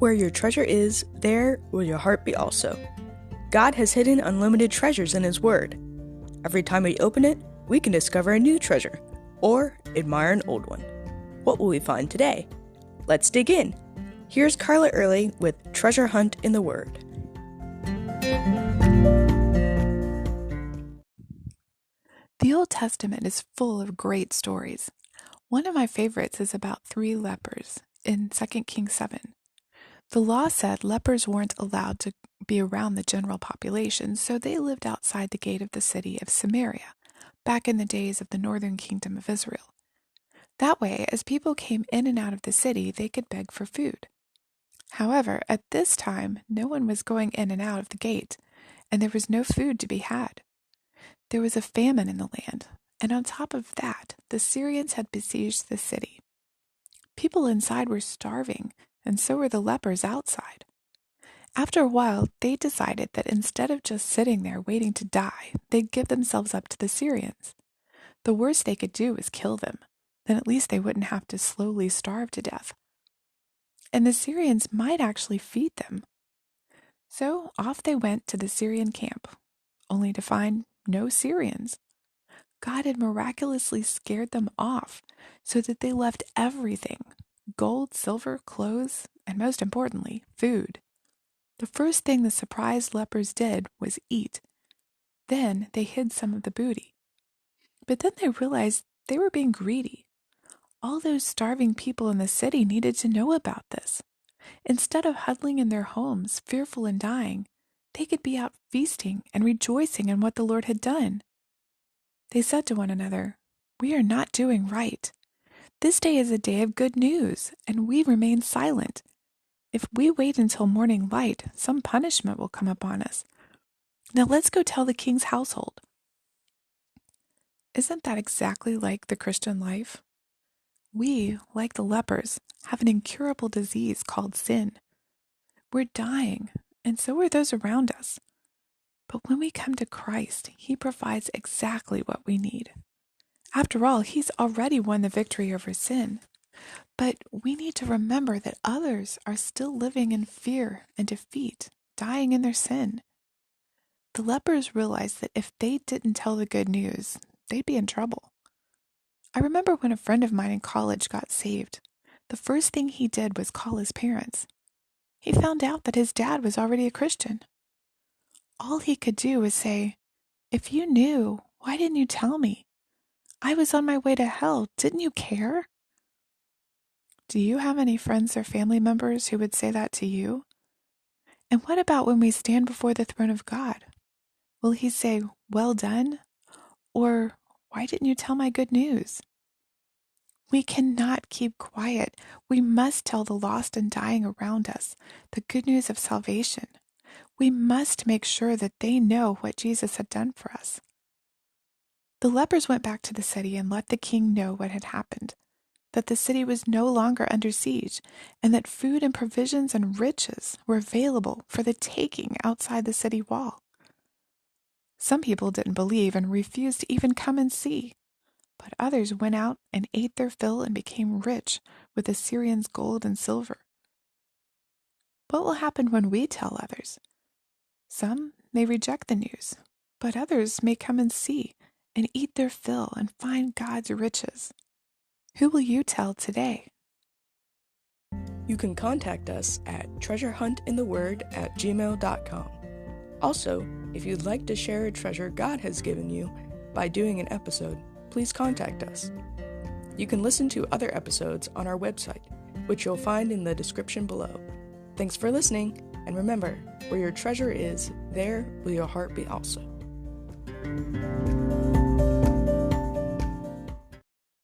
Where your treasure is, there will your heart be also. God has hidden unlimited treasures in His Word. Every time we open it, we can discover a new treasure, or admire an old one. What will we find today? Let's dig in. Here's Carla Early with Treasure Hunt in the Word. The Old Testament is full of great stories. One of my favorites is about 3 lepers in 2 Kings 7. The law said lepers weren't allowed to be around the general population, so they lived outside the gate of the city of Samaria, back in the days of the northern kingdom of Israel. That way, as people came in and out of the city, they could beg for food. However, at this time, no one was going in and out of the gate, and there was no food to be had. There was a famine in the land, and on top of that, the Syrians had besieged the city. People inside were starving, and so were the lepers outside. After a while, they decided that instead of just sitting there waiting to die, they'd give themselves up to the Syrians. The worst they could do was kill them. Then at least they wouldn't have to slowly starve to death. And the Syrians might actually feed them. So off they went to the Syrian camp, only to find no Syrians. God had miraculously scared them off so that they left everything: gold, silver, clothes, and most importantly, food. The first thing the surprised lepers did was eat. Then they hid some of the booty. But then they realized they were being greedy. All those starving people in the city needed to know about this. Instead of huddling in their homes, fearful and dying, they could be out feasting and rejoicing in what the Lord had done. They said to one another, "We are not doing right. This day is a day of good news, and we remain silent. If we wait until morning light, some punishment will come upon us. Now let's go tell the king's household." Isn't that exactly like the Christian life? We, like the lepers, have an incurable disease called sin. We're dying, and so are those around us. But when we come to Christ, He provides exactly what we need. After all, He's already won the victory over sin. But we need to remember that others are still living in fear and defeat, dying in their sin. The lepers realized that if they didn't tell the good news, they'd be in trouble. I remember when a friend of mine in college got saved, the first thing he did was call his parents. He found out that his dad was already a Christian. All he could do was say, "If you knew, why didn't you tell me? I was on my way to hell. Didn't you care?" Do you have any friends or family members who would say that to you? And what about when we stand before the throne of God? Will He say, "Well done"? Or, "Why didn't you tell my good news?" We cannot keep quiet. We must tell the lost and dying around us the good news of salvation. We must make sure that they know what Jesus had done for us. The lepers went back to the city and let the king know what had happened, that the city was no longer under siege, and that food and provisions and riches were available for the taking outside the city wall. Some people didn't believe and refused to even come and see, but others went out and ate their fill and became rich with the Syrians' gold and silver. What will happen when we tell others? Some may reject the news, but others may come and see and eat their fill and find God's riches. Who will you tell today? You can contact us at treasurehuntintheword@gmail.com. Also, if you'd like to share a treasure God has given you by doing an episode, please contact us. You can listen to other episodes on our website, which you'll find in the description below. Thanks for listening, and remember, where your treasure is, there will your heart be also.